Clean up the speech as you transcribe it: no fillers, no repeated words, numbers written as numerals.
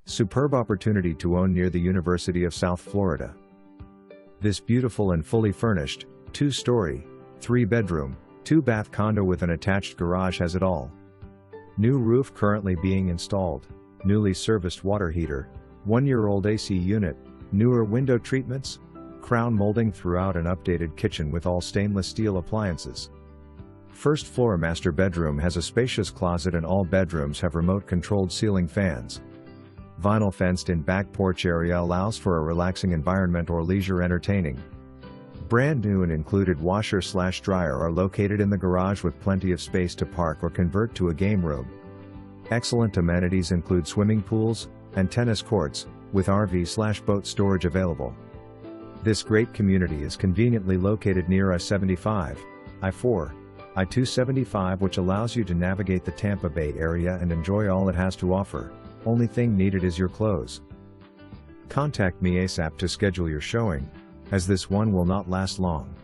Superb opportunity to own near the University of South Florida. This beautiful and fully furnished, 2-story, 3-bedroom, 2-bath condo with an attached garage has it all. New roof currently being installed, newly serviced water heater, 1-year-old AC unit, newer window treatments, crown molding throughout, an updated kitchen with all stainless steel appliances. First floor master bedroom has a spacious closet and all bedrooms have remote-controlled ceiling fans. Vinyl fenced-in back porch area allows for a relaxing environment or leisure entertaining. Brand new and included washer/dryer are located in the garage with plenty of space to park or convert to a game room. Excellent amenities include swimming pools and tennis courts, with RV/boat storage available. This great community is conveniently located near I-75, I-4, I-275, which allows you to navigate the Tampa Bay area and enjoy all it has to offer. Only thing needed is your clothes. Contact me ASAP to schedule your showing, as this one will not last long.